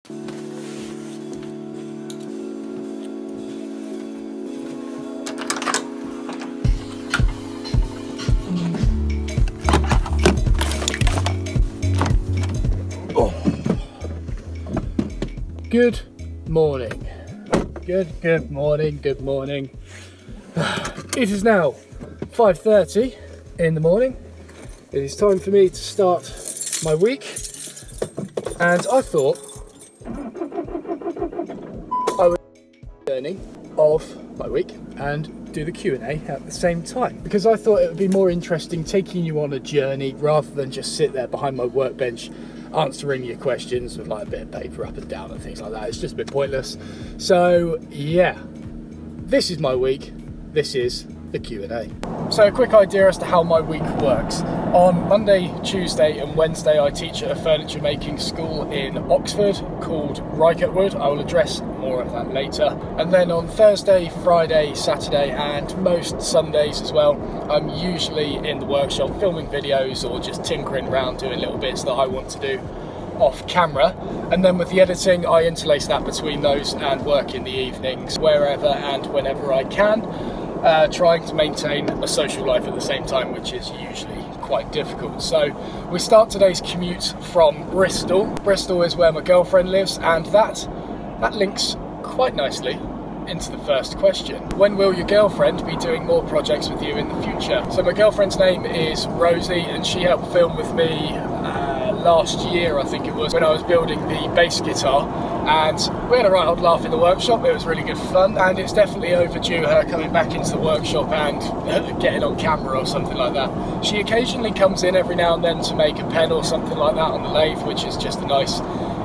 Good morning. Good morning. It is now 5:30 in the morning. It is time for me to start my week, and I thought I would do the journey of my week and do the Q&A at the same time, because I thought it would be more interesting taking you on a journey rather than just sit there behind my workbench answering your questions with like a bit of paper up and down and things like that. It's just a bit pointless. So yeah, this is my week. This is the Q&A. So a quick idea as to how my week works. On Monday, Tuesday and Wednesday I teach at a furniture making school in Oxford called WOODWORKING. I will address more of that later. And then on Thursday, Friday, Saturday and most Sundays as well, I'm usually in the workshop filming videos or just tinkering around doing little bits that I want to do off camera. And then with the editing I interlace that between those and work in the evenings wherever and whenever I can, trying to maintain a social life at the same time, which is usually quite difficult. So we start today's commute from Bristol. Bristol is where my girlfriend lives, and that links quite nicely into the first question. When will your girlfriend be doing more projects with you in the future? So my girlfriend's name is Rosie, and she helped film with me last year, I think it was, when I was building the bass guitar, and we had a right old laugh in the workshop. It was really good fun, and it's definitely overdue her coming back into the workshop and getting on camera or something like that. She occasionally comes in every now and then to make a pen or something like that on the lathe, which is just a nice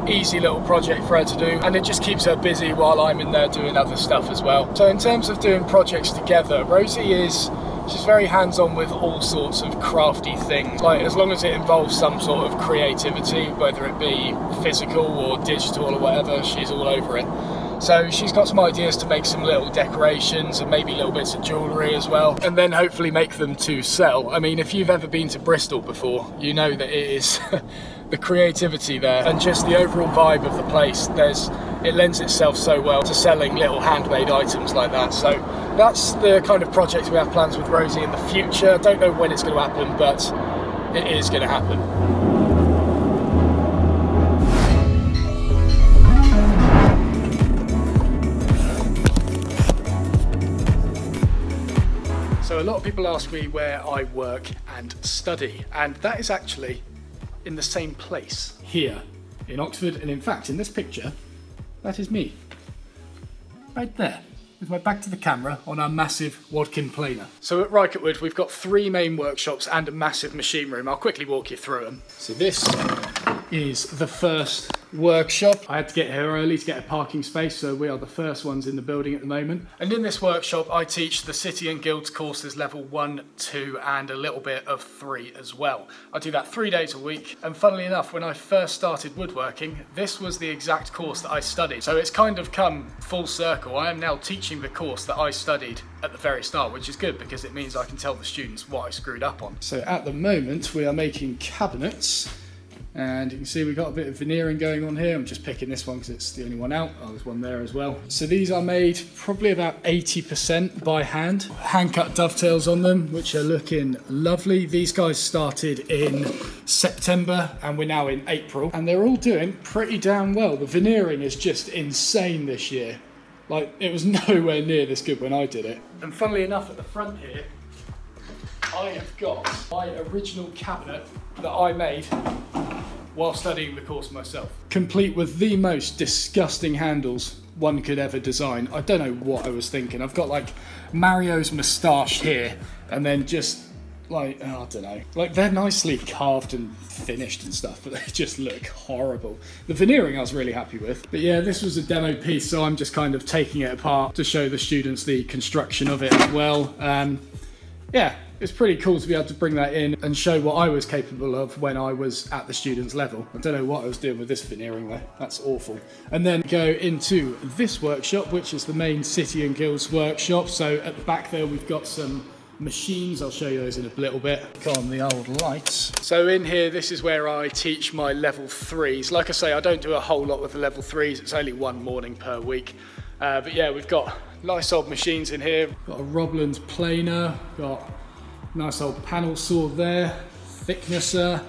easy little project for her to do, and it just keeps her busy while I'm in there doing other stuff as well. So in terms of doing projects together, Rosie she's very hands-on with all sorts of crafty things. Like, as long as it involves some sort of creativity, whether it be physical or digital or whatever, she's all over it. So she's got some ideas to make some little decorations and maybe little bits of jewellery as well, and then hopefully make them to sell. I mean, if you've ever been to Bristol before, you know that it is the creativity there and just the overall vibe of the place. It lends itself so well to selling little handmade items like that. So that's the kind of project we have plans with Rosie in the future. Don't know when it's going to happen, but it is going to happen. So a lot of people ask me where I work and study, and that is actually in the same place here in Oxford. And in fact, in this picture, that is me right there with my back to the camera on our massive Wadkin planer. So at Rycottwood we've got 3 main workshops and a massive machine room. I'll quickly walk you through them. So this is the first workshop. I had to get here early to get a parking space, so we are the first ones in the building at the moment. And in this workshop I teach the City and Guilds courses level 1, 2 and a little bit of 3 as well. I do that 3 days a week, and funnily enough, when I first started woodworking, this was the exact course that I studied. So it's kind of come full circle. I am now teaching the course that I studied at the very start, which is good because it means I can tell the students what I screwed up on. So at the moment we are making cabinets, and you can see we've got a bit of veneering going on here. I'm just picking this one because it's the only one out. Oh, there's one there as well. So these are made probably about 80% by hand. Hand-cut dovetails on them, which are looking lovely. These guys started in September and we're now in April, and they're all doing pretty damn well. The veneering is just insane this year. Like, it was nowhere near this good when I did it. And funnily enough, at the front here, I have got my original cabinet that I made while studying the course myself, complete with the most disgusting handles one could ever design. I don't know what I was thinking. I've got like Mario's moustache here, and then just like, oh, I don't know, like they're nicely carved and finished and stuff, but they just look horrible. The veneering I was really happy with, but yeah, this was a demo piece, so I'm just kind of taking it apart to show the students the construction of it as well. Yeah, it's pretty cool to be able to bring that in and show what I was capable of when I was at the student's level. I don't know what I was doing with this veneering though, that's awful. And then go into this workshop, which is the main City and Guilds workshop. So at the back there we've got some machines. I'll show you those in a little bit. Click on the old lights. So in here, this is where I teach my level 3s. Like I say, I don't do a whole lot with the level 3s. It's only one morning per week. But yeah, we've got nice old machines in here. Got a Robland planer, got a nice old panel saw there, thicknesser,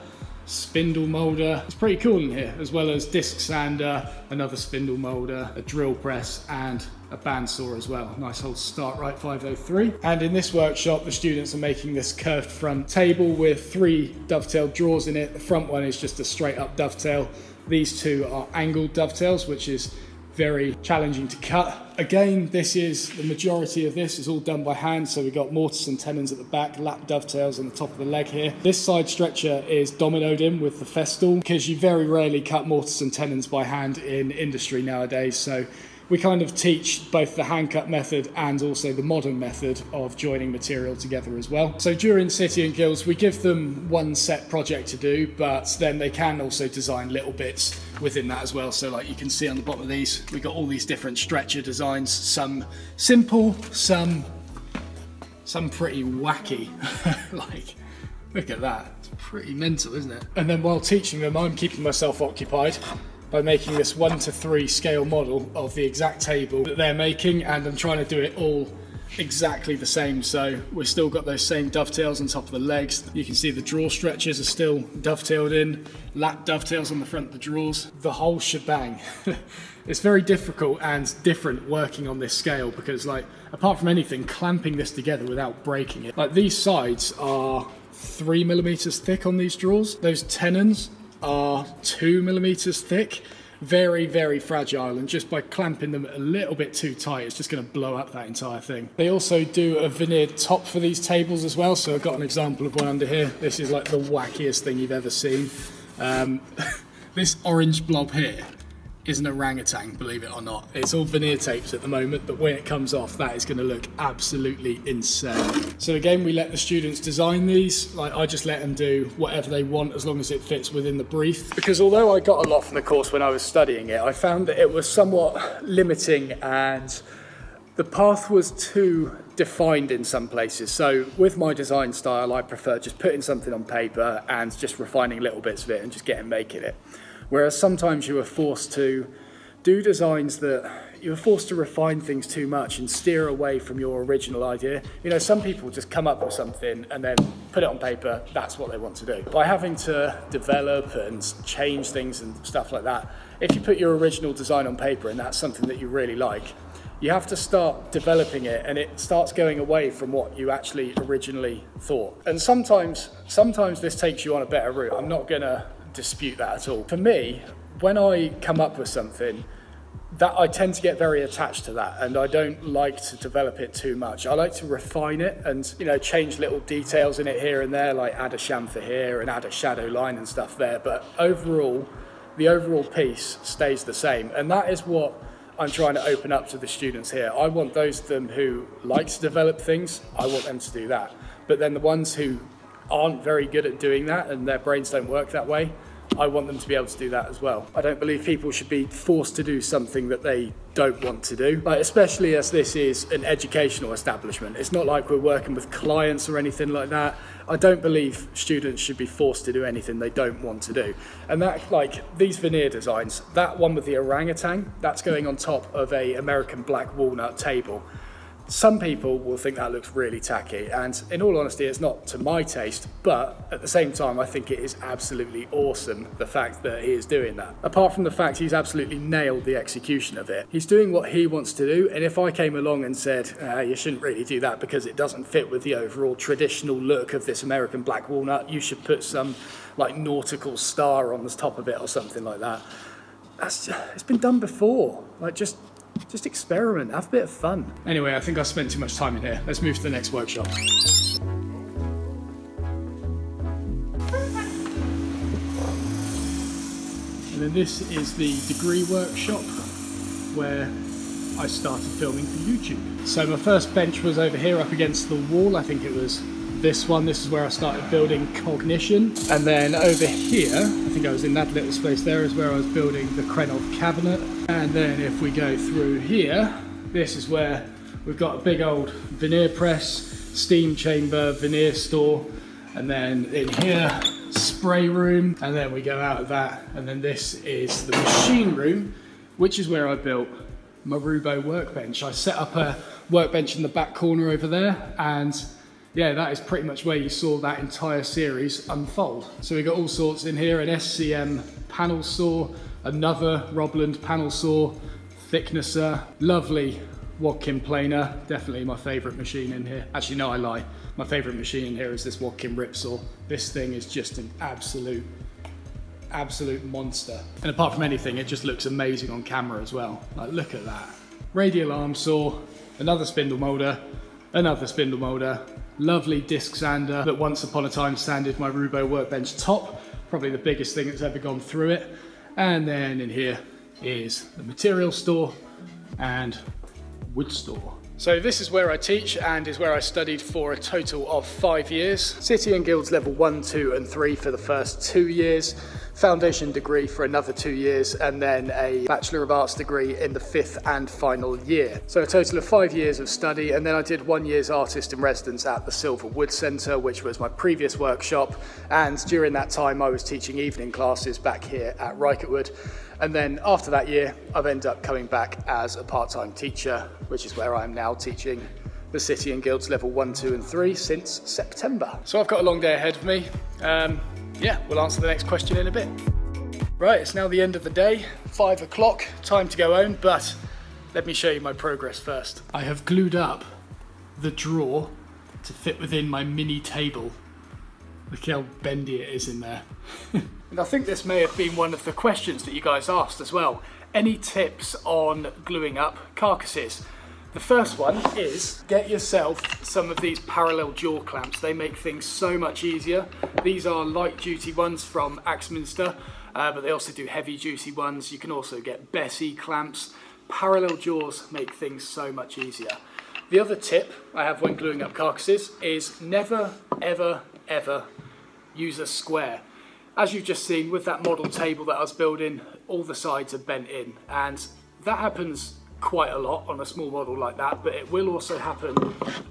spindle moulder. It's pretty cool in here, as well as disc sander, another spindle moulder, a drill press, and a bandsaw as well. Nice old StartRite 503. And in this workshop, the students are making this curved front table with 3 dovetailed drawers in it. The front one is just a straight up dovetail. These 2 are angled dovetails, which is very challenging to cut. Again, the majority of this is all done by hand, so we've got mortise and tenons at the back, lap dovetails on the top of the leg here. This side stretcher is dominoed in with the festal, because you very rarely cut mortise and tenons by hand in industry nowadays, so we kind of teach both the hand cut method and also the modern method of joining material together as well. So during City and Guilds, we give them one set project to do, but then they can also design little bits within that as well. So like you can see on the bottom of these, we've got all these different stretcher designs, some simple, some pretty wacky. Like, look at that, it's pretty mental, isn't it? And then while teaching them, I'm keeping myself occupied by making this 1:3 scale model of the exact table that they're making, and I'm trying to do it all exactly the same. So we've still got those same dovetails on top of the legs. You can see the drawer stretchers are still dovetailed in, lap dovetails on the front of the drawers, the whole shebang. It's very difficult and different working on this scale because, like, apart from anything, clamping this together without breaking it. Like, these sides are 3mm thick on these drawers. Those tenons are 2mm thick, very, very fragile, and just by clamping them a little bit too tight, it's just going to blow up that entire thing. They also do a veneered top for these tables as well, so I've got an example of one under here. This is like the wackiest thing you've ever seen. This orange blob here is an orangutan, believe it or not. It's all veneer tapes at the moment, but when it comes off, that is going to look absolutely insane. So again, we let the students design these. Like, I just let them do whatever they want as long as it fits within the brief. Because although I got a lot from the course when I was studying it, I found that it was somewhat limiting and the path was too defined in some places. So with my design style, I prefer just putting something on paper and just refining little bits of it and just making it. Whereas sometimes you are forced to do designs that you're forced to refine things too much and steer away from your original idea. You know, some people just come up with something and then put it on paper, that's what they want to do. By having to develop and change things and stuff like that, if you put your original design on paper and that's something that you really like, you have to start developing it and it starts going away from what you actually originally thought. And sometimes this takes you on a better route. I'm not gonna dispute that at all. For me, when I come up with something, that I tend to get very attached to that, and I don't like to develop it too much. I like to refine it and, you know, change little details in it here and there, like add a chamfer here and add a shadow line and stuff there, but overall, the overall piece stays the same, and that is what I'm trying to open up to the students here. I want those of them who like to develop things, I want them to do that, but then the ones who aren't very good at doing that and their brains don't work that way, I want them to be able to do that as well. I don't believe people should be forced to do something that they don't want to do, like, especially as this is an educational establishment. It's not like we're working with clients or anything like that. I don't believe students should be forced to do anything they don't want to do. And that, like these veneer designs, that one with the orangutan, that's going on top of a American black walnut table. Some people will think that looks really tacky, and in all honesty, it's not to my taste, but at the same time, I think it is absolutely awesome, the fact that he is doing that. Apart from the fact he's absolutely nailed the execution of it. He's doing what he wants to do, and if I came along and said, you shouldn't really do that because it doesn't fit with the overall traditional look of this American black walnut, you should put some like nautical star on the top of it or something like that. It's been done before. Like, just experiment, have a bit of fun. Anyway, I think I spent too much time in here. Let's move to the next workshop. And then this is the degree workshop where I started filming for YouTube. So my first bench was over here up against the wall. I think it was this one. This is where I started building Cognition. And then over here, I think I was in that little space there, is where I was building the Krenov cabinet. And then if we go through here, this is where we've got a big old veneer press, steam chamber, veneer store, and then in here, spray room, and then we go out of that, and then this is the machine room, which is where I built my Roubo workbench. I set up a workbench in the back corner over there, and yeah, that is pretty much where you saw that entire series unfold. So we got all sorts in here, an SCM panel saw, another Robland panel saw, thicknesser, lovely Wadkin planer, definitely my favourite machine in here. Actually, no, I lie. My favourite machine in here is this Wadkin rip saw. This thing is just an absolute monster. And apart from anything, it just looks amazing on camera as well. Like, look at that. Radial arm saw, another spindle moulder, another spindle moulder, lovely disc sander that once upon a time sanded my Roubo workbench top, probably the biggest thing that's ever gone through it. And then in here is the material store and wood store. So this is where I teach and is where I studied for a total of 5 years. City and Guilds level 1, 2 and 3 for the first 2 years, foundation degree for another 2 years, and then a Bachelor of Arts degree in the 5th and final year. So a total of 5 years of study, and then I did 1 year's artist in residence at the Silver Wood Centre, which was my previous workshop, and during that time I was teaching evening classes back here at Rycottwood. And then after that year, I've ended up coming back as a part-time teacher, which is where I am now teaching the City and Guilds level 1, 2 and 3 since September. So I've got a long day ahead of me. Yeah, we'll answer the next question in a bit. Right, it's now the end of the day, 5 o'clock, time to go home, but let me show you my progress first. I have glued up the drawer to fit within my mini table. Look how bendy it is in there. And I think this may have been one of the questions that you guys asked as well. Any tips on gluing up carcasses? The first one is get yourself some of these parallel jaw clamps. They make things so much easier. These are light duty ones from Axminster, but they also do heavy duty ones. You can also get Bessie clamps. Parallel jaws make things so much easier. The other tip I have when gluing up carcasses is never, ever, ever use a square. As you've just seen with that model table that I was building, all the sides are bent in, and that happens quite a lot on a small model like that, but it will also happen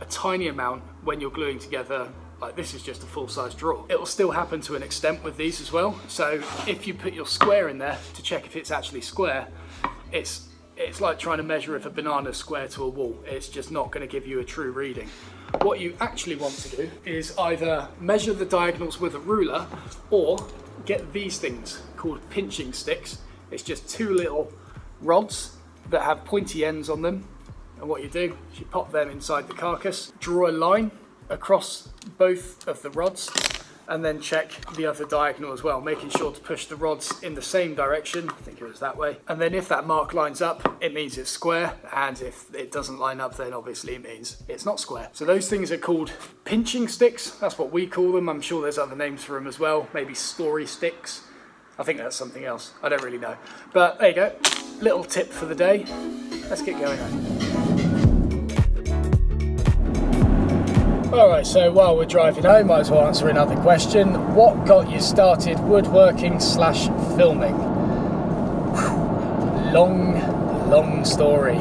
a tiny amount when you're gluing together, like this is just a full-size drawer. It will still happen to an extent with these as well, so if you put your square in there to check if it's actually square, it's like trying to measure if a banana is square to a wall. It's just not going to give you a true reading. What you actually want to do is either measure the diagonals with a ruler or get these things called pinching sticks. It's just 2 little rods that have pointy ends on them, and what you do is you pop them inside the carcass, draw a line across both of the rods, and then check the other diagonal as well, making sure to push the rods in the same direction. I think it was that way. And then if that mark lines up, it means it's square, and if it doesn't line up, then obviously it means it's not square. So those things are called pinching sticks. That's what we call them. I'm sure there's other names for them as well. Maybe story sticks. I think that's something else. I don't really know. But there you go. Little tip for the day. Let's get going on. Alright, so while we're driving home, might as well answer another question. What got you started woodworking / filming? Whew. Long story.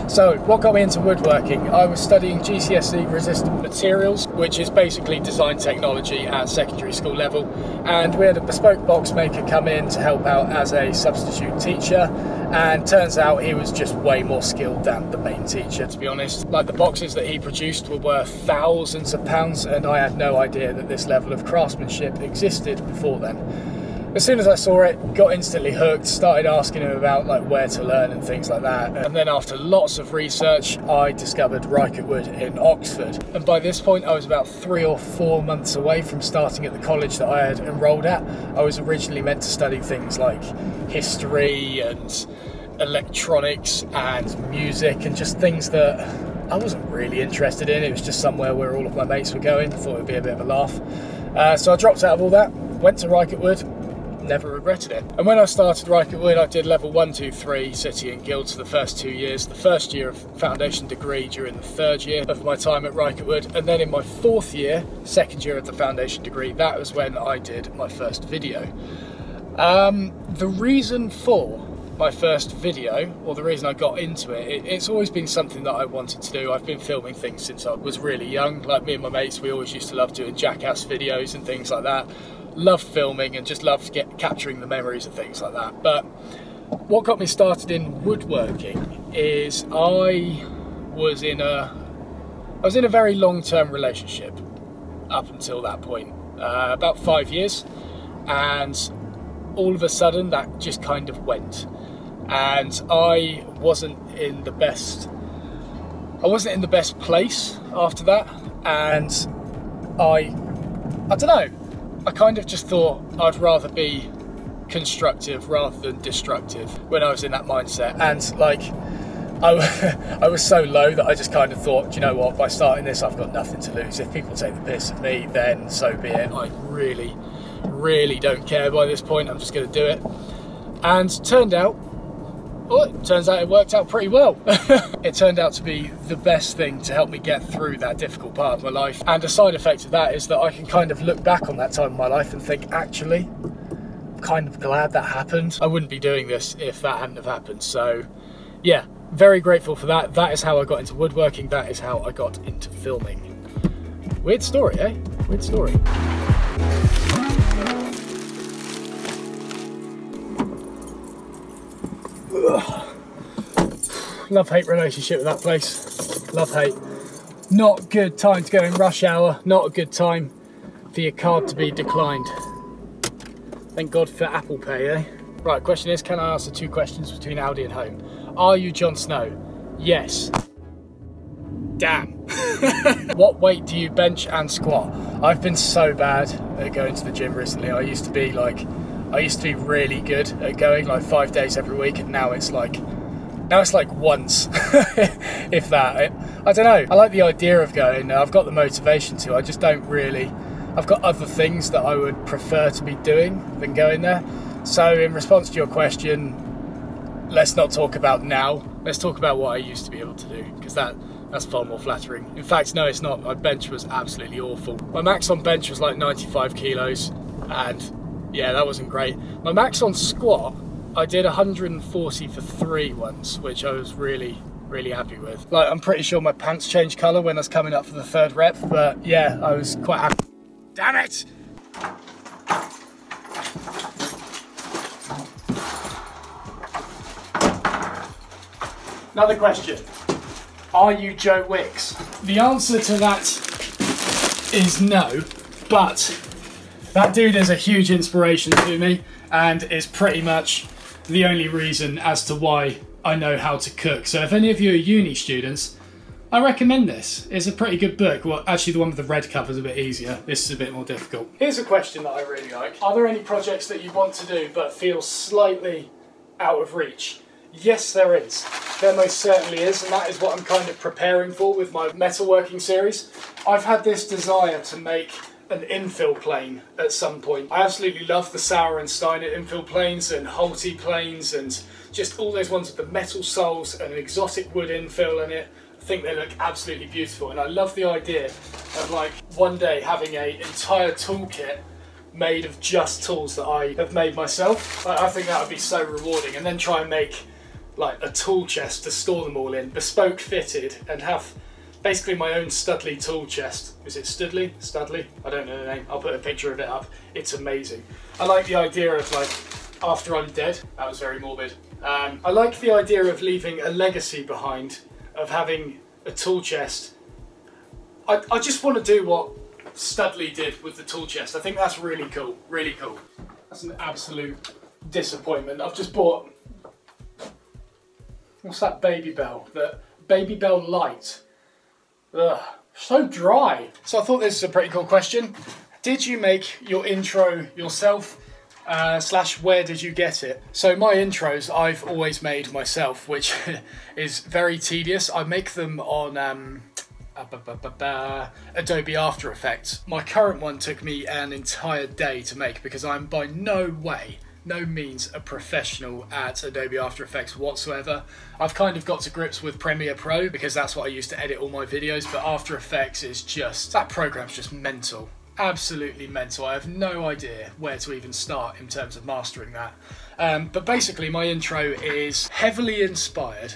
So, what got me into woodworking? I was studying GCSE resistant materials, which is basically design technology at secondary school level, and we had a bespoke box maker come in to help out as a substitute teacher, and turns out he was just way more skilled than the main teacher, to be honest. Like, the boxes that he produced were worth thousands of pounds, and I had no idea that this level of craftsmanship existed before then. As soon as I saw it, got instantly hooked, started asking him about like where to learn and things like that. And then after lots of research, I discovered Rycottwood in Oxford. And by this point, I was about 3 or 4 months away from starting at the college that I had enrolled at. I was originally meant to study things like history and electronics and music and just things that I wasn't really interested in. It was just somewhere where all of my mates were going. I thought it would be a bit of a laugh. So I dropped out of all that, went to Rycottwood. Never regretted it. And when I started Rycottwood, I did level 1, 2, 3 City and Guilds for the first 2 years. The first year of foundation degree during the 3rd year of my time at Rycottwood, and then in my 4th year, 2nd year of the foundation degree, that was when I did my first video. The reason for my first video, or the reason I got into it, it's always been something that I wanted to do. I've been filming things since I was really young. Like me and my mates, we always used to love doing jackass videos and things like that. Loved filming and just loved capturing the memories of things like that. But what got me started in woodworking is I was in a very long-term relationship up until that point, about 5 years, and all of a sudden that just kind of went, and I wasn't in the best place after that, and I don't know, I kind of just thought I'd rather be constructive rather than destructive when I was in that mindset. And like I was so low that I just kind of thought, do you know what, by starting this I've got nothing to lose. If people take the piss of me, then so be it. I really don't care by this point. I'm just going to do it. And turns out it worked out pretty well. It turned out to be the best thing to help me get through that difficult part of my life. And a side effect of that is that I can kind of look back on that time of my life and think, actually, I'm kind of glad that happened. I wouldn't be doing this if that hadn't have happened. So yeah, very grateful for that. That is how I got into woodworking. That is how I got into filming. Weird story, eh? Weird story. Love-hate relationship with that place. Love-hate. Not good time to go in rush hour. Not a good time for your card to be declined. Thank God for Apple Pay, eh? Right, question is, can I answer 2 questions between Audi and home? Are you Jon Snow? Yes. Damn. What weight do you bench and squat? I've been so bad at going to the gym recently. I used to be really good at going like 5 days every week, and now it's like once, if that. I don't know. I like the idea of going. I've got the motivation to. I just don't really. I've got other things that I would prefer to be doing than going there. So in response to your question, let's not talk about now. Let's talk about what I used to be able to do, because that's far more flattering. In fact, no, it's not. My bench was absolutely awful. My max on bench was like 95 kilos, and yeah, that wasn't great. My max on squat, I did 140 for 3 once, which I was really happy with. Like, I'm pretty sure my pants changed colour when I was coming up for the 3rd rep, but yeah, I was quite happy. Damn it! Another question. Are you Joe Wicks? The answer to that is no, but that dude is a huge inspiration to me and is pretty much the only reason as to why I know how to cook. So if any of you are uni students, I recommend this. It's a pretty good book. Well, actually the one with the red cover is a bit easier. This is a bit more difficult. Here's a question that I really like. Are there any projects that you want to do but feel slightly out of reach? Yes, there is. There most certainly is, and that is what I'm kind of preparing for with my metalworking series. I've had this desire to make an infill plane at some point. I absolutely love the Sauer and Steiner infill planes and Holty planes and just all those ones with the metal soles and an exotic wood infill in it. I think they look absolutely beautiful, and I love the idea of like one day having an entire toolkit made of just tools that I have made myself. I think that would be so rewarding, and then try and make like a tool chest to store them all in, bespoke fitted, and have basically my own Studley tool chest. Is it Studley? Studley? I don't know the name. I'll put a picture of it up. It's amazing. I like the idea of like, after I'm dead, that was very morbid. I like the idea of leaving a legacy behind, of having a tool chest. I just want to do what Studley did with the tool chest. I think that's really cool, really cool. That's an absolute disappointment. I've just bought, what's that Baby Bell? The Baby Bell Light. Ugh, so dry. So I thought this is a pretty cool question. Did you make your intro yourself? Slash, where did you get it? So my intros I've always made myself, which is very tedious. I make them on Adobe After Effects. My current one took me an entire day to make because I'm by no means a professional at Adobe After Effects whatsoever. I've kind of got to grips with Premiere Pro because that's what I use to edit all my videos, but After Effects is just, that program's just mental. absolutely mental. I have no idea where to even start in terms of mastering that. But basically my intro is heavily inspired,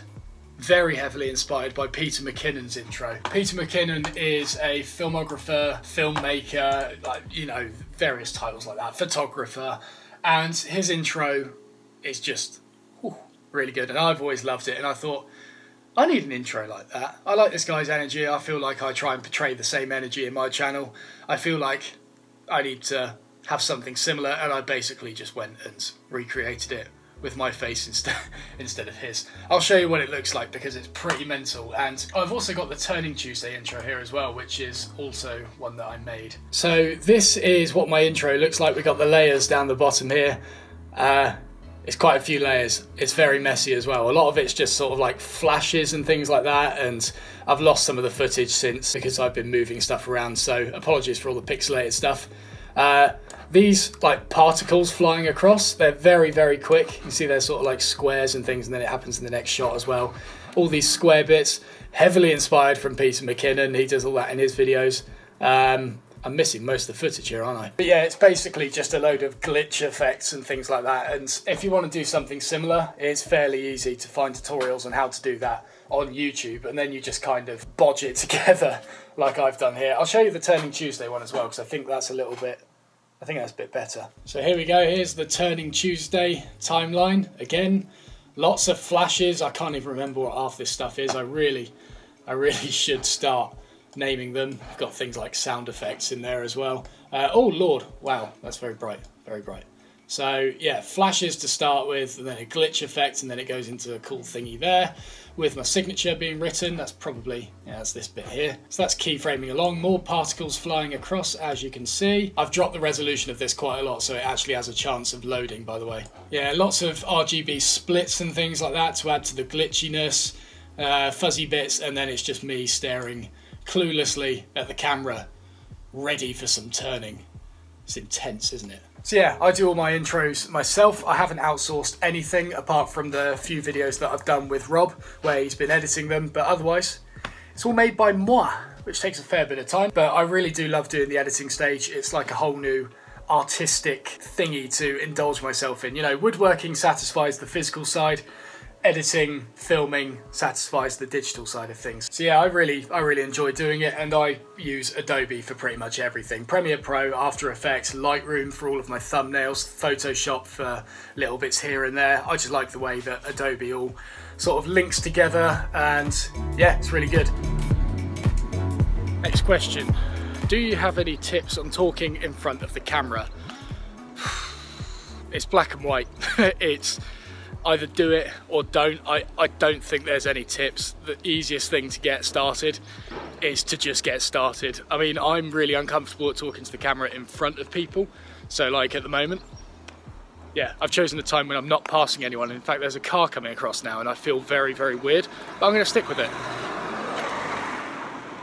very heavily inspired by Peter McKinnon's intro. Peter McKinnon is a filmographer, filmmaker, like, you know, various titles like that, photographer, and his intro is just really good, and I've always loved it, and I thought, I need an intro like that. I like this guy's energy. I feel like I try and portray the same energy in my channel. I feel like I need to have something similar, and I basically just went and recreated it with my face instead of his. I'll show you what it looks like because it's pretty mental. And I've also got the Turning Tuesday intro here as well, which is also one that I made. So this is what my intro looks like. We've got the layers down the bottom here. It's quite a few layers. It's very messy as well. A lot of it's just sort of like flashes and things like that, and I've lost some of the footage since because I've been moving stuff around, so apologies for all the pixelated stuff. These like particles flying across, they're very, very quick. You can see they're sort of like squares and things, and then it happens in the next shot as well. All these square bits, heavily inspired from Peter McKinnon. He does all that in his videos. I'm missing most of the footage here, aren't I? But yeah, it's basically just a load of glitch effects and things like that. And if you want to do something similar, it's fairly easy to find tutorials on how to do that on YouTube. And then you just kind of bodge it together like I've done here. I'll show you the Turning Tuesday one as well, because I think that's a little bit, I think that's a bit better. So here we go. Here's the Turning Tuesday timeline. Again, lots of flashes. I can't even remember what half this stuff is. I really should start naming them. I've got things like sound effects in there as well. Oh Lord, wow, that's very bright, very bright. So yeah, flashes to start with, and then a glitch effect, and then it goes into a cool thingy there with my signature being written. That's probably, yeah, that's this bit here. So that's keyframing along, more particles flying across, as you can see. I've dropped the resolution of this quite a lot, so it actually has a chance of loading, by the way. Yeah, lots of RGB splits and things like that to add to the glitchiness, fuzzy bits, and then it's just me staring cluelessly at the camera, ready for some turning. It's intense, isn't it? So yeah, I do all my intros myself. I haven't outsourced anything apart from the few videos that I've done with Rob, where he's been editing them, but otherwise, it's all made by moi, which takes a fair bit of time, but I really do love doing the editing stage. It's like a whole new artistic thingy to indulge myself in. You know, woodworking satisfies the physical side, editing, filming satisfies the digital side of things. So yeah, I really enjoy doing it, and I use Adobe for pretty much everything. Premiere Pro, After Effects, Lightroom for all of my thumbnails, Photoshop for little bits here and there. I just like the way that Adobe all sort of links together, and yeah, it's really good. Next question. Do you have any tips on talking in front of the camera? It's black and white. It's either do it or don't. I don't think there's any tips. The easiest thing to get started is to just get started. I mean, I'm really uncomfortable at talking to the camera in front of people. So like at the moment, yeah, I've chosen a time when I'm not passing anyone. In fact, there's a car coming across now and I feel very, very weird, but I'm gonna stick with it.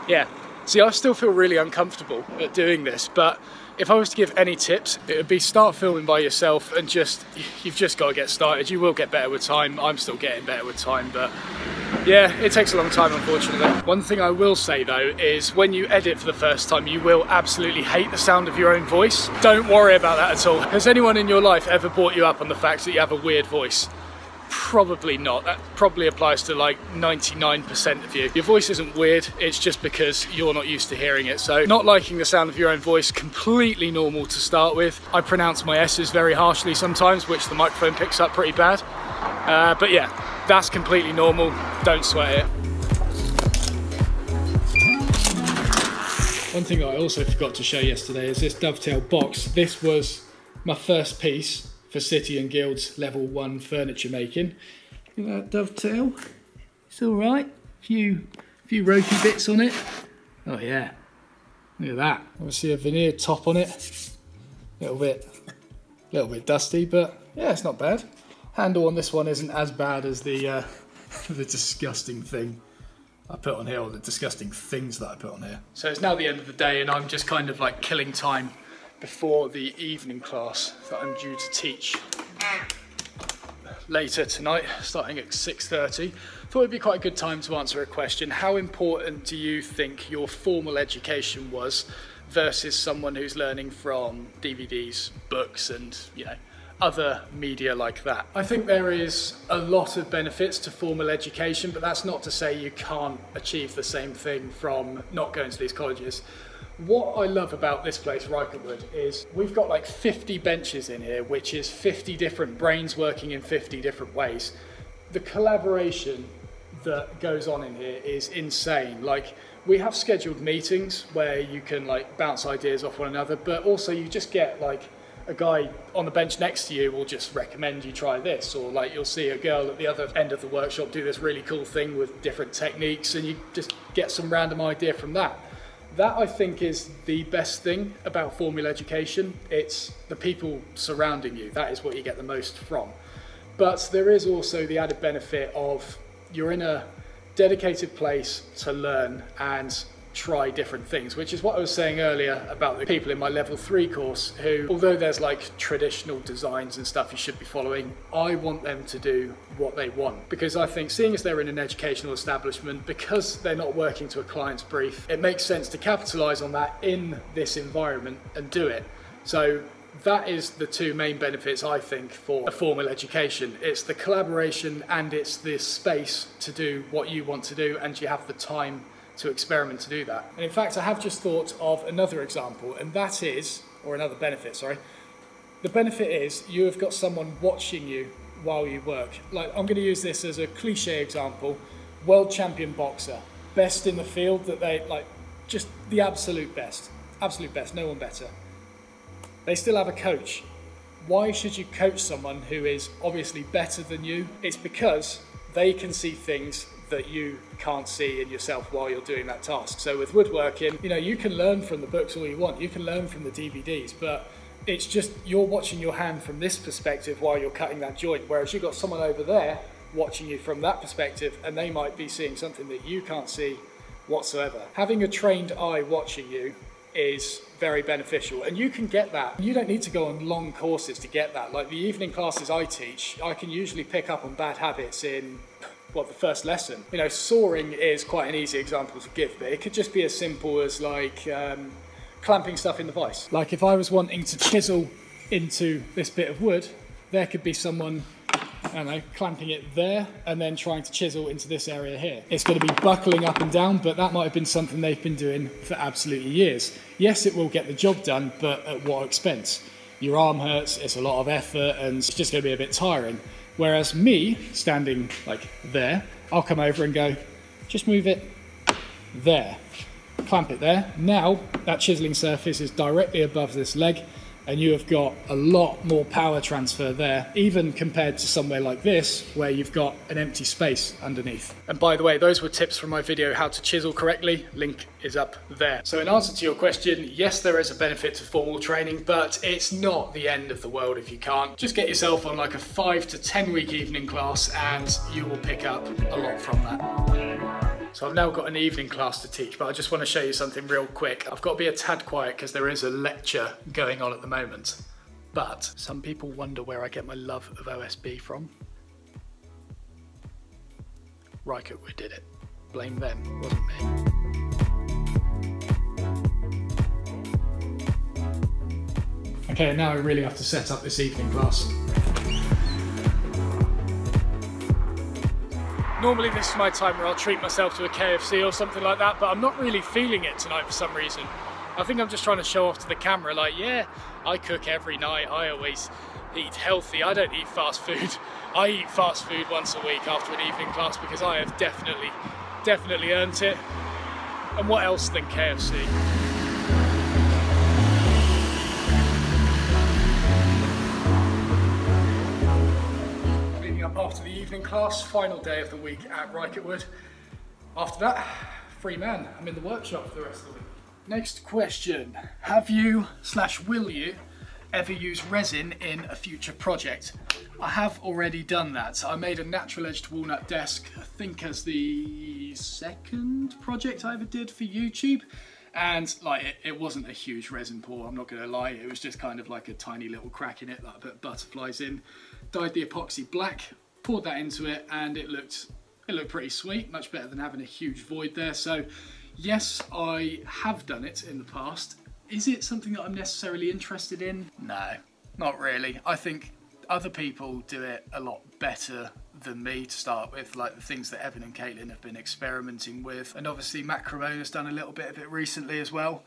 Yeah, see, I still feel really uncomfortable at doing this, but if I was to give any tips, it would be start filming by yourself and you've just got to get started. You will get better with time. I'm still getting better with time, but yeah, it takes a long time, unfortunately. One thing I will say though is when you edit for the first time, you will absolutely hate the sound of your own voice. Don't worry about that at all. Has anyone in your life ever brought you up on the fact that you have a weird voice? Probably not. That probably applies to like 99% of you. Your voice isn't weird, it's just because you're not used to hearing it. So not liking the sound of your own voice, completely normal to start with. I pronounce my S's very harshly sometimes, which the microphone picks up pretty bad. But yeah, that's completely normal. Don't sweat it. One thing I also forgot to show yesterday is this Dovetailed Box. This was my first piece for City and Guild's level 1 furniture making. Look at that dovetail. It's all right. Few ropey bits on it. Oh yeah. Look at that. Obviously a veneer top on it. A little bit dusty, but yeah, it's not bad. Handle on this one isn't as bad as the the disgusting thing I put on here, or the disgusting things that I put on here. So it's now the end of the day, and I'm just kind of like killing time before the evening class that I'm due to teach later tonight, starting at 6:30. Thought it'd be quite a good time to answer a question. How important do you think your formal education was versus someone who's learning from DVDs, books, and other media like that. I think there is a lot of benefits to formal education, but that's not to say you can't achieve the same thing from not going to these colleges. What I love about this place, Wood, is we've got like 50 benches in here, which is 50 different brains working in 50 different ways. The collaboration that goes on in here is insane. Like, we have scheduled meetings where you can like bounce ideas off one another, but also you just get like a guy on the bench next to you will just recommend you try this, or like you'll see a girl at the other end of the workshop do this really cool thing with different techniques, and you just get some random idea from that. That, I think, is the best thing about formal education. It's the people surrounding you. That is what you get the most from. But there is also the added benefit of you're in a dedicated place to learn and try different things, which is what I was saying earlier about the people in my level 3 course who, although there's like traditional designs and stuff you should be following, I want them to do what they want, because I think, seeing as they're in an educational establishment, because they're not working to a client's brief, it makes sense to capitalize on that in this environment and do it. So that is the two main benefits, I think, for a formal education. It's the collaboration and it's the space to do what you want to do, and you have the time to experiment to do that. And in fact, I have just thought of another example, and that is, or another benefit, sorry. The benefit is you have got someone watching you while you work. Like, I'm going to use this as a cliche example. World champion boxer, best in the field, that they like, just the absolute best, no one better. They still have a coach. Why should you coach someone who is obviously better than you? It's because they can see things that you can't see in yourself while you're doing that task. So with woodworking, you can learn from the books all you want, you can learn from the DVDs, but it's just you're watching your hand from this perspective while you're cutting that joint, whereas you've got someone over there watching you from that perspective, and they might be seeing something that you can't see whatsoever. Having a trained eye watching you is very beneficial, and you can get that. You don't need to go on long courses to get that. Like the evening classes I teach, I can usually pick up on bad habits in the first lesson. Sawing is quite an easy example to give, but it could just be as simple as like clamping stuff in the vise. Like if I was wanting to chisel into this bit of wood, there could be someone, I don't know, clamping it there and then trying to chisel into this area here. It's going to be buckling up and down, but that might have been something they've been doing for absolutely years. Yes, it will get the job done, but at what expense? Your arm hurts, it's a lot of effort, and it's just going to be a bit tiring. Whereas me, standing like there, I'll come over and go, just move it there, clamp it there. Now that chiseling surface is directly above this leg, and you have got a lot more power transfer there, even compared to somewhere like this, where you've got an empty space underneath. And by the way, those were tips from my video, how to chisel correctly. Link is up there. So in answer to your question, yes, there is a benefit to formal training, but it's not the end of the world if you can't. Just get yourself on like a 5 to 10 week evening class, and you will pick up a lot from that. So I've now got an evening class to teach, but I just want to show you something real quick. I've got to be a tad quiet because there is a lecture going on at the moment. But some people wonder where I get my love of OSB from. Wood did it. Blame them, wasn't me. Okay, now I really have to set up this evening class. Normally this is my time where I'll treat myself to a KFC or something like that, but I'm not really feeling it tonight for some reason. I think I'm just trying to show off to the camera, like, yeah, I cook every night, I always eat healthy, I don't eat fast food. I eat fast food once a week after an evening class because I have definitely earned it. And what else than KFC? After the evening class, final day of the week at Wood. After that, free man. I'm in the workshop for the rest of the week. Next question. Have you / will you ever use resin in a future project? I have already done that. I made a natural edged walnut desk, I think as the second project I ever did for YouTube. And like it wasn't a huge resin pour, I'm not gonna lie. It was just kind of like a tiny little crack in it that I put butterflies in. Dyed the epoxy black, poured that into it, and it looked pretty sweet, much better than having a huge void there. So yes, I have done it in the past. Is it something that I'm necessarily interested in? No, not really. I think other people do it a lot better than me to start with, like the things that Evan and Caitlin have been experimenting with, and obviously Matt Cremona's done a little bit of it recently as well.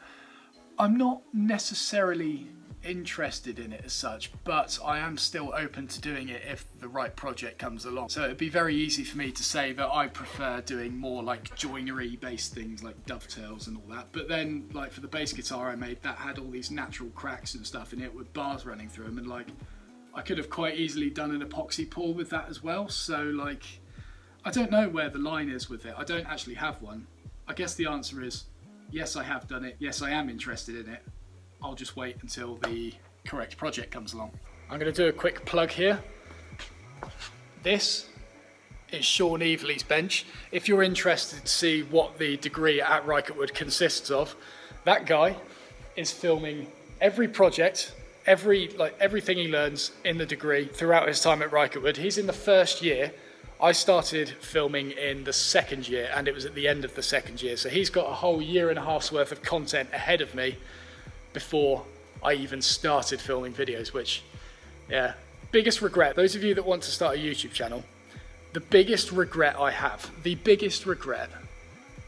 I'm not necessarily interested in it as such, but I am still open to doing it if the right project comes along. So it'd be very easy for me to say that I prefer doing more like joinery based things like dovetails and all that, but then like for the bass guitar I made, that had all these natural cracks and stuff in it with bars running through them, and like I could have quite easily done an epoxy pour with that as well. So like I don't know where the line is with it. I don't actually have one. I guess the answer is yes, I have done it. Yes, I am interested in it. I'll just wait until the correct project comes along. I'm going to do a quick plug here. This is Sean Evelegh's bench. If you're interested to see what the degree at Rycottwood consists of, that guy is filming every project, everything he learns in the degree throughout his time at Rycottwood. He's in the first year. I started filming in the second year, and it was at the end of the second year. So he's got a whole year and a half's worth of content ahead of me before I even started filming videos, which, yeah, biggest regret. Those of you that want to start a YouTube channel, the biggest regret I have, the biggest regret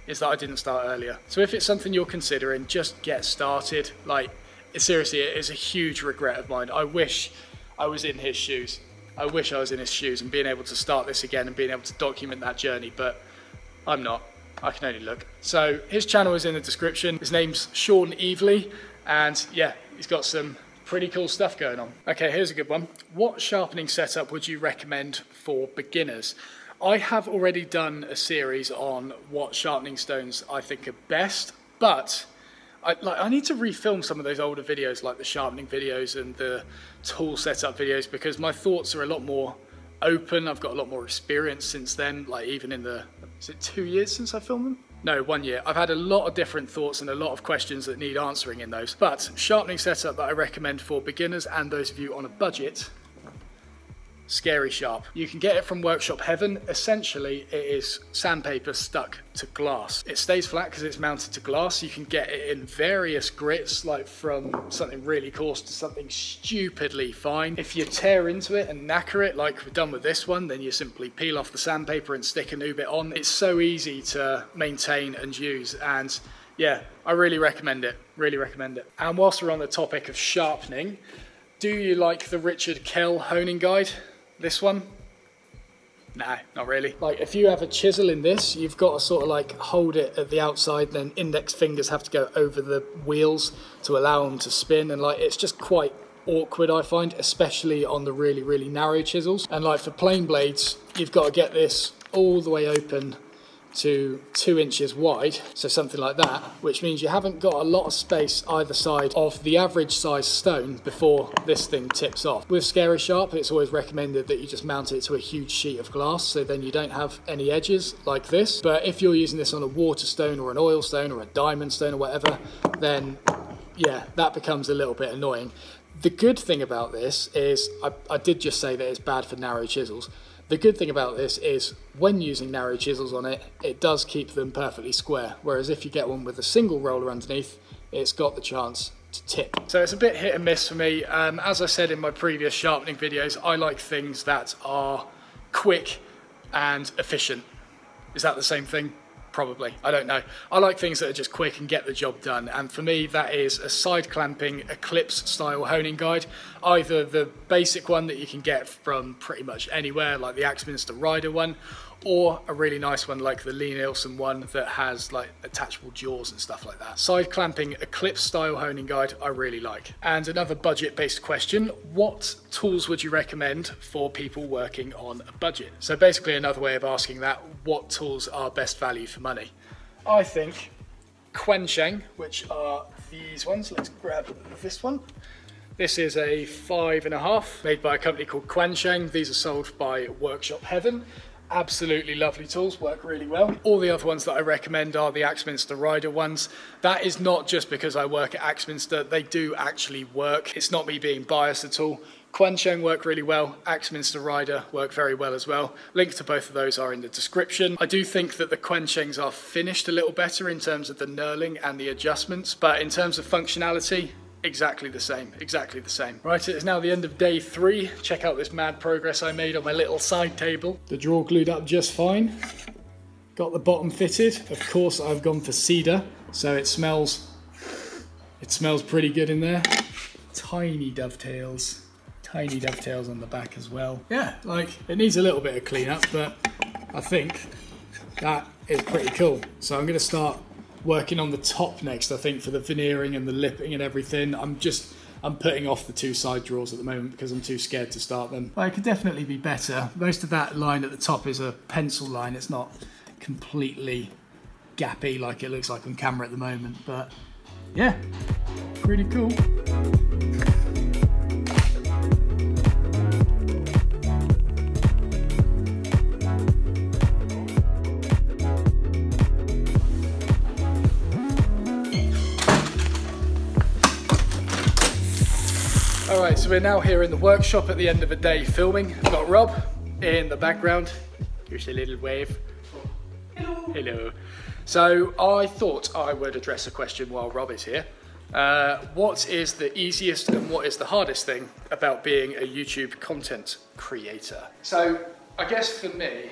is that I didn't start earlier. So if it's something you're considering, just get started. Like, seriously, it is a huge regret of mine. I wish I was in his shoes. I wish I was in his shoes and being able to start this again and being able to document that journey, but I'm not. I can only look. So his channel is in the description. His name's Sean Evelegh, and yeah, he's got some pretty cool stuff going on. Okay, here's a good one. What sharpening setup would you recommend for beginners? I have already done a series on what sharpening stones I think are best, but I need to refilm some of those older videos, like the sharpening videos and the tool setup videos, because my thoughts are a lot more open. I've got a lot more experience since then, like even in the, is it 2 years since I filmed them? No, 1 year. I've had a lot of different thoughts and a lot of questions that need answering in those. But sharpening setup that I recommend for beginners and those of you on a budget, Scary Sharp. You can get it from Workshop Heaven. Essentially, it is sandpaper stuck to glass. It stays flat because it's mounted to glass. You can get it in various grits, like from something really coarse to something stupidly fine. If you tear into it and knacker it, like we've done with this one, then you simply peel off the sandpaper and stick a new bit on. It's so easy to maintain and use, and yeah, I really recommend it. Really recommend it. And whilst we're on the topic of sharpening, do you like the Richard Kell honing guide? This one? Nah, not really. Like if you have a chisel in this, you've got to sort of like hold it at the outside, then index fingers have to go over the wheels to allow them to spin, and like it's just quite awkward, I find, especially on the really, really narrow chisels. And like for plain blades, you've got to get this all the way open to 2 inches wide, so something like that, which means you haven't got a lot of space either side of the average size stone before this thing tips off. With Scary Sharp, it's always recommended that you just mount it to a huge sheet of glass, so then you don't have any edges like this. But if you're using this on a water stone or an oil stone or a diamond stone or whatever, then yeah, that becomes a little bit annoying. The good thing about this is, I did just say that it's bad for narrow chisels. The good thing about this is when using narrow chisels on it, it does keep them perfectly square. Whereas if you get one with a single roller underneath, it's got the chance to tip. So it's a bit hit and miss for me. As I said in my previous sharpening videos, I like things that are quick and efficient. Is that the same thing? Probably, I don't know. I like things that are just quick and get the job done, and for me that is a side clamping eclipse style honing guide, either the basic one that you can get from pretty much anywhere, like the Axminster Rider one, or a really nice one like the Lee Nielsen one that has like attachable jaws and stuff like that. Side clamping eclipse style honing guide I really like. And another budget based question, what tools would you recommend for people working on a budget? So basically another way of asking that, what tools are best value for money? I think Quangsheng, which are these ones. Let's grab this one. This is a 5.5 made by a company called Quangsheng. These are sold by Workshop Heaven. Absolutely lovely tools, work really well. All the other ones that I recommend are the Axminster Rider ones. That is not just because I work at Axminster, they do actually work. It's not me being biased at all. Quangsheng work really well, Axminster Rider work very well as well. Links to both of those are in the description. I do think that the Quangshengs are finished a little better in terms of the knurling and the adjustments, but in terms of functionality, exactly the same, exactly the same. Right, it is now the end of day 3. Check out this mad progress I made on my little side table. The drawer glued up just fine. Got the bottom fitted. Of course, I've gone for cedar, so it smells pretty good in there. Tiny dovetails on the back as well. Yeah, like it needs a little bit of cleanup, but I think that is pretty cool. So I'm going to start working on the top next, I think, for the veneering and the lipping and everything. I'm putting off the 2 side drawers at the moment because I'm too scared to start them. But it could definitely be better. Most of that line at the top is a pencil line. It's not completely gappy like it looks like on camera at the moment, but yeah, pretty cool. Alright, so we're now here in the workshop at the end of a day filming. I've got Rob in the background. Here's a little wave. Hello. Hello. So I thought I would address a question while Rob is here. What is the easiest and what is the hardest thing about being a YouTube content creator? So I guess for me,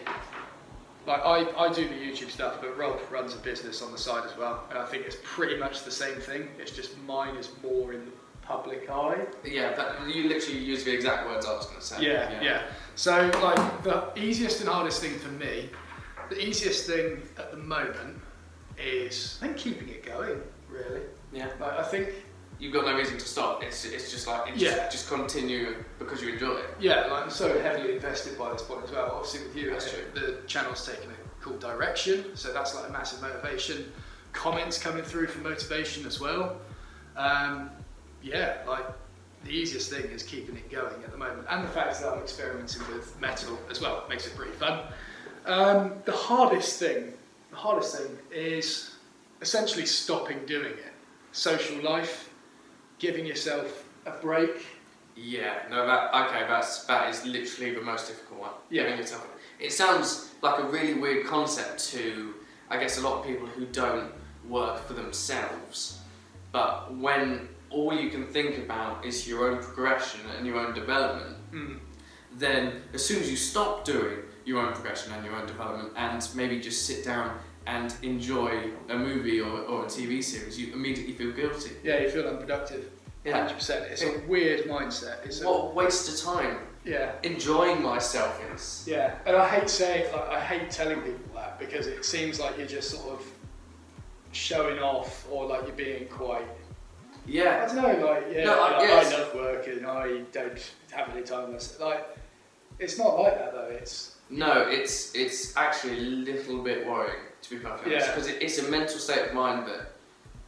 like I do the YouTube stuff, but Rob runs a business on the side as well. And I think it's pretty much the same thing. It's just mine is more in the public eye. Yeah, you literally used the exact words I was going to say. Yeah. So like the easiest and hardest thing for me, the easiest thing at the moment is I think keeping it going, really. Yeah. Like, I think you've got no reason to stop. It's just like just continue because you enjoy it. Yeah, like I'm so heavily invested by this point as well. Obviously with you, that's true. The channel's taken a cool direction, so that's like a massive motivation. Comments coming through for motivation as well. Yeah, like the easiest thing is keeping it going at the moment, and the fact that I'm experimenting with metal as well makes it pretty fun. The hardest thing is essentially stopping doing it. Social life, giving yourself a break. Yeah, no, that is literally the most difficult one. Yeah. Giving yourself. It sounds like a really weird concept to, I guess, a lot of people who don't work for themselves, but when all you can think about is your own progression and your own development, then as soon as you stop doing your own progression and your own development and maybe just sit down and enjoy a movie or a TV series, you immediately feel guilty. Yeah, you feel unproductive. Yeah. 100%. It's a weird mindset. It's what a waste of time. Yeah. Enjoying myself is. Yeah, and I hate telling people that because it seems like you're just sort of showing off or like you're being quite. Yeah. I don't know, like, yeah, no, I love working, I don't have any time myself. Like, it's not like that though, it's... No, it's actually a little bit worrying, to be perfectly honest, because it's a mental state of mind that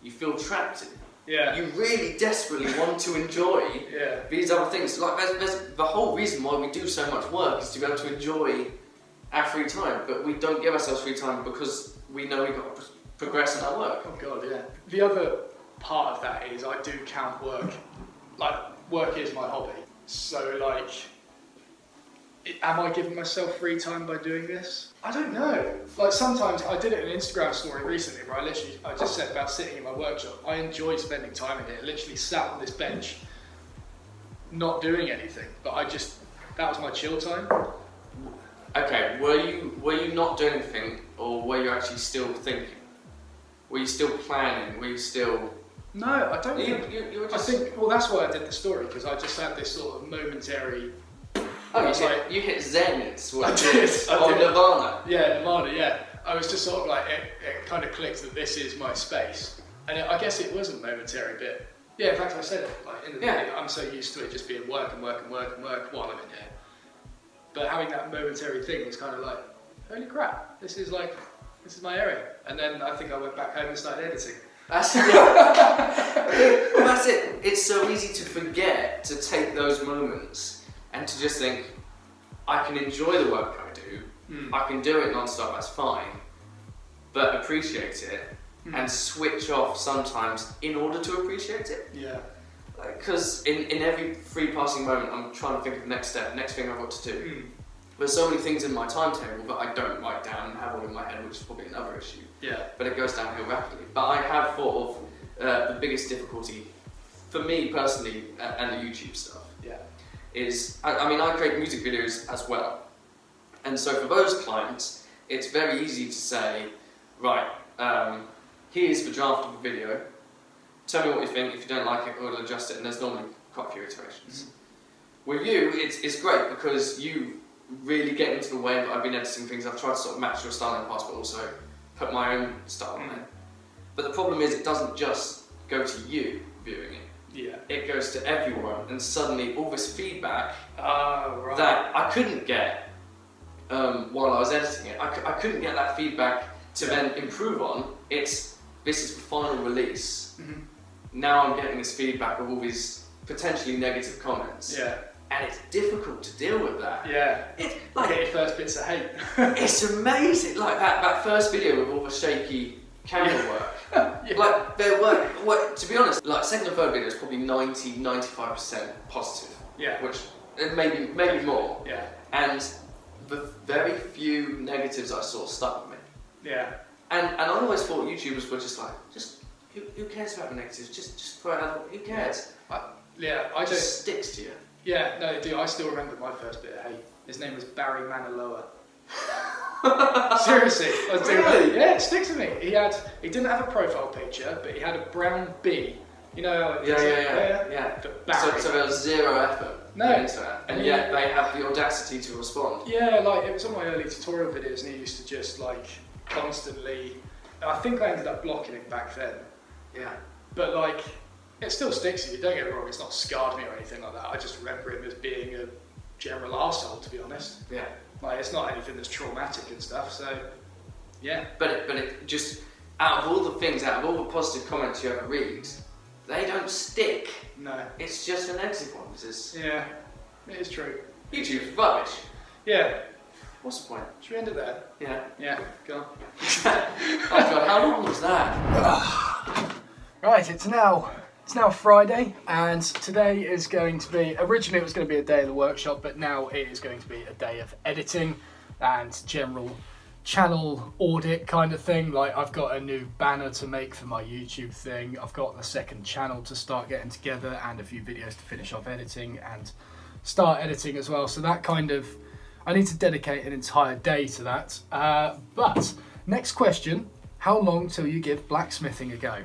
you feel trapped in. Yeah. You really desperately want to enjoy these other things. Like, there's the whole reason why we do so much work is to be able to enjoy our free time, but we don't give ourselves free time because we know we've got to progress in our work. Oh God, yeah. The other part of that is I do count work, like work is my hobby. So like, am I giving myself free time by doing this? I don't know. Like sometimes, I did it in an Instagram story recently where I just said about sitting in my workshop. I enjoy spending time in here. I literally sat on this bench, not doing anything, but that was my chill time. Okay, were you not doing anything, or were you actually still thinking? Were you still planning? Were you still... No, I don't think... You were just... I think, well, that's why I did the story, because I just had this sort of momentary... Oh, you hit Zen, it's what I did. Or Nirvana. Yeah, Nirvana, yeah. I was just sort of like, it kind of clicked that this is my space. And I guess it wasn't momentary, but... Yeah, in fact, I said it, like, in the video, I'm so used to it just being work and work and work and work while I'm in here. But having that momentary thing was kind of like, holy crap, this is my area. And then I think I went back home and started editing. That's it. Well, that's it. It's so easy to forget to take those moments and to just think, I can enjoy the work I do, I can do it non-stop, that's fine, but appreciate it and switch off sometimes in order to appreciate it. Yeah. because in every free passing moment I'm trying to think of the next step, next thing I've got to do. There's so many things in my timetable that I don't write down and have all in my head, which is probably another issue. Yeah. But it goes downhill rapidly. But I have thought of the biggest difficulty for me personally, and the YouTube stuff, is, I mean, I create music videos as well. And so for those clients, it's very easy to say, right, here's the draft of the video, tell me what you think. If you don't like it, we'll adjust it, and there's normally quite a few iterations. With you, it's great because you really get into the way that I've been editing things. I've tried to sort of match your style in the past, but also put my own style on it. But the problem is, it doesn't just go to you viewing it. Yeah. It goes to everyone, and suddenly all this feedback that I couldn't get while I was editing it, I couldn't get that feedback to then improve on. This is the final release. Now I'm getting this feedback of all these potentially negative comments. Yeah. And it's difficult to deal with that. Yeah. It's like get your first bits of hate. It's amazing. Like that first video with all the shaky camera work. Like their work, to be honest, like second and third video is probably 90–95% positive. Yeah. Which maybe more. Yeah. And the very few negatives I saw stuck with me. Yeah. And I always thought YouTubers were just like, who cares about the negatives? Just throw it out. Who cares? I just sticks to you. Yeah, no, dude, I still remember my first bit of hate. His name was Barry Maniloa. Seriously. Really? Yeah, it sticks with me. He didn't have a profile picture, but he had a brown bee. You know how it is? Yeah. So there was zero effort into it, and yet they have the audacity to respond. Yeah, like it was on my early tutorial videos, and he used to just like constantly. I think I ended up blocking him back then. Yeah. But like, it still sticks to you. Don't get me wrong; it's not scarred me or anything like that. I just remember him as being a general arsehole, to be honest. Yeah. Like it's not anything that's traumatic and stuff. So, yeah. But it just, out of all the things, out of all the positive comments you ever read, they don't stick. No. It's just the negative ones. Yeah, it is true. YouTube's rubbish. Yeah. What's the point? Should we end it there? Yeah. Yeah, go on. Oh God, how long was that? Right, it's now Friday, and today is going to be, originally it was going to be a day of the workshop, but now it is going to be a day of editing and general channel audit kind of thing. Like I've got a new banner to make for my YouTube thing, I've got the second channel to start getting together, and a few videos to finish off editing and start editing as well. So that kind of, I need to dedicate an entire day to that. But next question, how long till you give blacksmithing a go?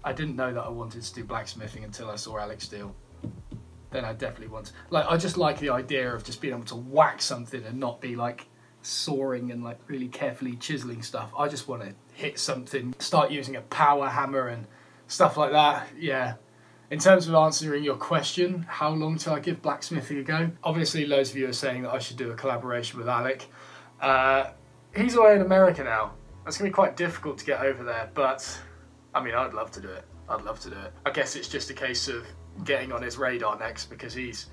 I didn't know that I wanted to do blacksmithing until I saw Alex Duel. Then I definitely want to. Like, I just like the idea of just being able to whack something and not be like sawing and like really carefully chiseling stuff. I just want to hit something, start using a power hammer and stuff like that. Yeah. In terms of answering your question, how long till I give blacksmithing a go? Obviously, loads of you are saying that I should do a collaboration with Alec. He's away in America now. That's going to be quite difficult to get over there, but I mean, I'd love to do it. I'd love to do it. I guess it's just a case of getting on his radar next, because he's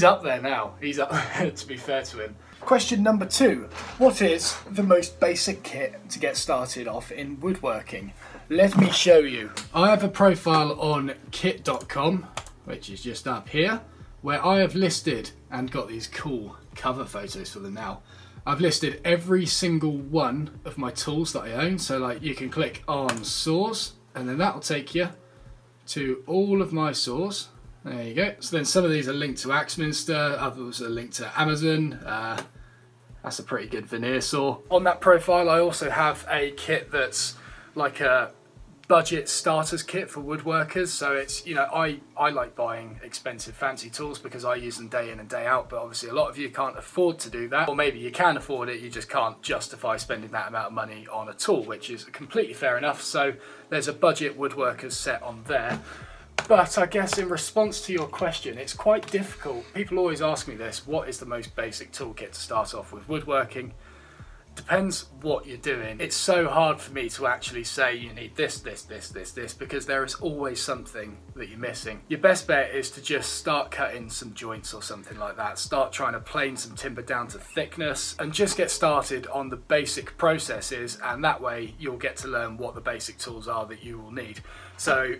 up there now. He's up there, to be fair to him. Question number 2. What is the most basic kit to get started off in woodworking? Let me show you. I have a profile on kit.com, which is just up here, where I have listed and got these cool cover photos for them now. I've listed every single one of my tools that I own. So like you can click on saws, and then that'll take you to all of my saws. There you go. So then some of these are linked to Axminster, others are linked to Amazon. That's a pretty good veneer saw. On that profile, I also have a kit that's like a budget starters kit for woodworkers. So it's, you know, I like buying expensive fancy tools because I use them day in and day out, but obviously a lot of you can't afford to do that, or maybe you can afford it, you just can't justify spending that amount of money on a tool, which is completely fair enough. So there's a budget woodworkers set on there. But I guess in response to your question, it's quite difficult. People always ask me this, what is the most basic toolkit to start off with woodworking? Depends what you're doing. It's so hard for me to actually say you need this, because there is always something that you're missing. Your best bet is to just start cutting some joints or something like that. Start trying to plane some timber down to thickness and just get started on the basic processes, and that way you'll get to learn what the basic tools are that you will need. So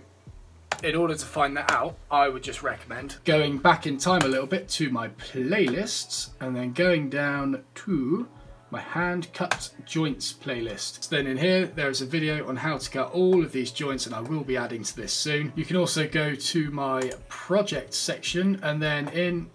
in order to find that out, I would just recommend going back in time a little bit to my playlists and then going down to my hand cut joints playlist. So then in here, there's a video on how to cut all of these joints, and I will be adding to this soon. You can also go to my project section, and then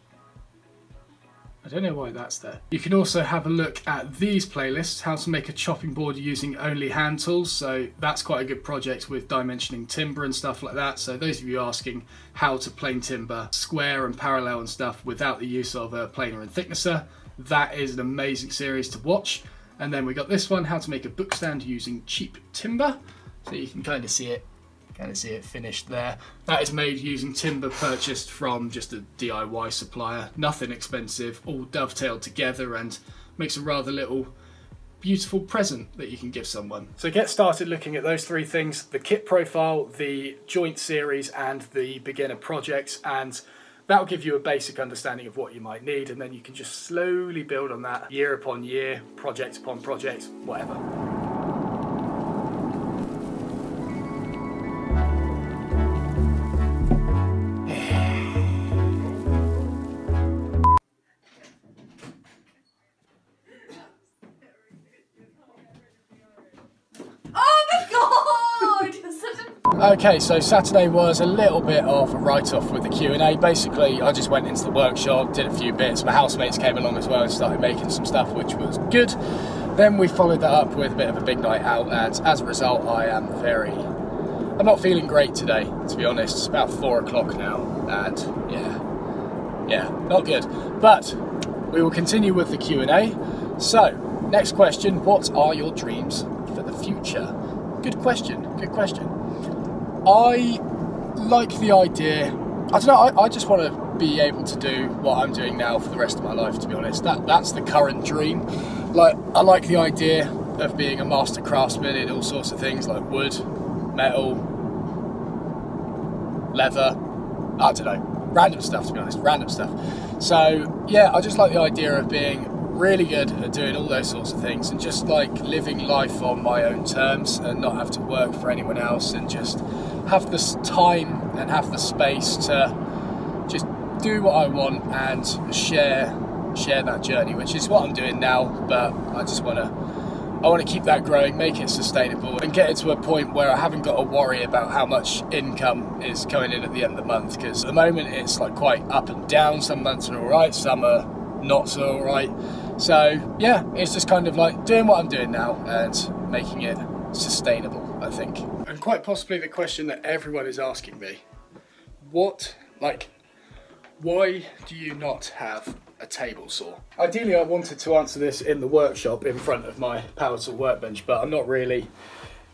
I don't know why that's there. You can also have a look at these playlists, how to make a chopping board using only hand tools. So that's quite a good project with dimensioning timber and stuff like that. So those of you asking how to plane timber square and parallel and stuff without the use of a planer and thicknesser, that is an amazing series to watch. And then we got this one, how to make a book stand using cheap timber. So you can kind of see it finished there. That is made using timber purchased from just a DIY supplier. Nothing expensive, all dovetailed together, and makes a rather little beautiful present that you can give someone. So get started looking at those three things: the kit profile, the joint series, and the beginner projects, and that'll give you a basic understanding of what you might need, and then you can just slowly build on that year upon year, project upon project, whatever. Okay, so Saturday was a little bit of a write-off with the Q&A. Basically, I just went into the workshop, did a few bits. My housemates came along as well and started making some stuff, which was good. Then we followed that up with a bit of a big night out, and as a result, I'm not feeling great today, to be honest. It's about 4 o'clock now, and yeah, not good. But we will continue with the Q&A. So, next question, what are your dreams for the future? Good question, good question. I like the idea, I don't know, I just want to be able to do what I'm doing now for the rest of my life, to be honest. That's the current dream. Like, I like the idea of being a master craftsman in all sorts of things like wood, metal, leather, I don't know, random stuff, to be honest, random stuff. So yeah, I just like the idea of being really good at doing all those sorts of things and just like living life on my own terms and not have to work for anyone else, and just have this time and have the space to just do what I want and share that journey, which is what I'm doing now. But I want to keep that growing, make it sustainable, and get it to a point where I haven't got to worry about how much income is coming in at the end of the month, because at the moment it's like quite up and down. Some months are alright, some are not so alright. So yeah, it's just kind of like doing what I'm doing now and making it sustainable, I think. And quite possibly the question that everyone is asking me, why do you not have a table saw? Ideally I wanted to answer this in the workshop in front of my power tool workbench, but I'm not really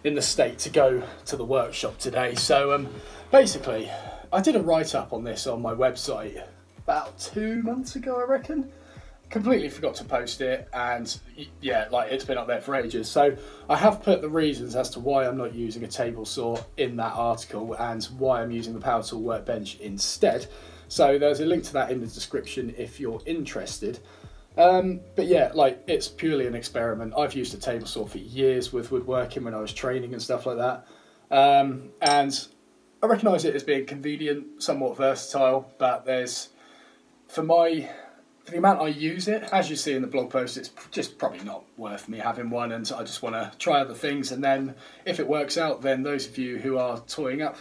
in the state to go to the workshop today. So basically I did a write-up on this on my website about 2 months ago, I reckon. Completely forgot to post it, and yeah, like, it's been up there for ages. So I have put the reasons as to why I'm not using a table saw in that article and why I'm using the power tool workbench instead. So there's a link to that in the description if you're interested. But yeah, like, it's purely an experiment. I've used a table saw for years with woodworking when I was training and stuff like that. And I recognise it as being convenient, somewhat versatile, but for the amount I use it, as you see in the blog post, it's just probably not worth me having one, and I just want to try other things, and then if it works out, then those of you who are toying up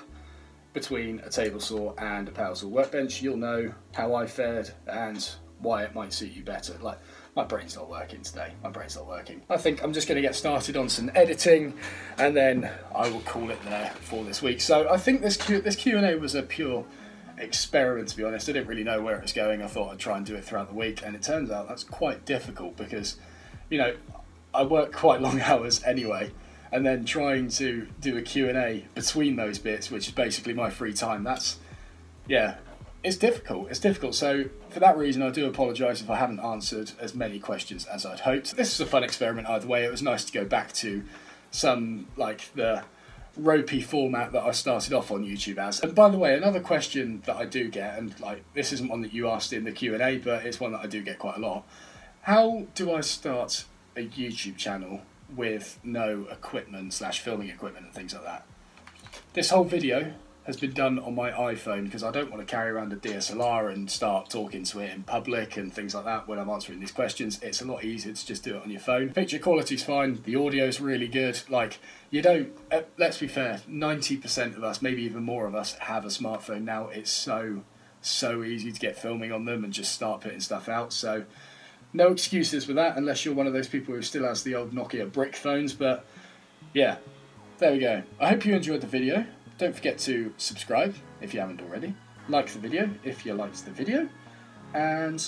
between a table saw and a power tool workbench, you'll know how I fared and why it might suit you better. Like, my brain's not working today, my brain's not working. I think I'm just going to get started on some editing, and then I will call it there for this week. So I think this Q&A was a pure experiment, to be honest. I didn't really know where it was going. I thought I'd try and do it throughout the week, and it turns out that's quite difficult because, you know, I work quite long hours anyway, and then trying to do a Q&A between those bits, which is basically my free time, it's difficult. So for that reason, I do apologise if I haven't answered as many questions as I'd hoped. This is a fun experiment either way. It was nice to go back to some, like, the ropey format that I started off on YouTube as. And by the way, another question that I do get, and like, this isn't one that you asked in the Q&A, but it's one that I do get quite a lot. How do I start a YouTube channel with no equipment / filming equipment and things like that? This whole video has been done on my iPhone because I don't want to carry around a DSLR and start talking to it in public and things like that when I'm answering these questions. It's a lot easier to just do it on your phone. Picture quality's fine, the audio's really good. Like, you don't, let's be fair, 90% of us, maybe even more of us, have a smartphone now. It's so easy to get filming on them and just start putting stuff out. So no excuses with that, unless you're one of those people who still has the old Nokia brick phones. But yeah, there we go. I hope you enjoyed the video. Don't forget to subscribe if you haven't already. Like the video if you liked the video. And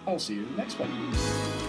I'll see you in the next one.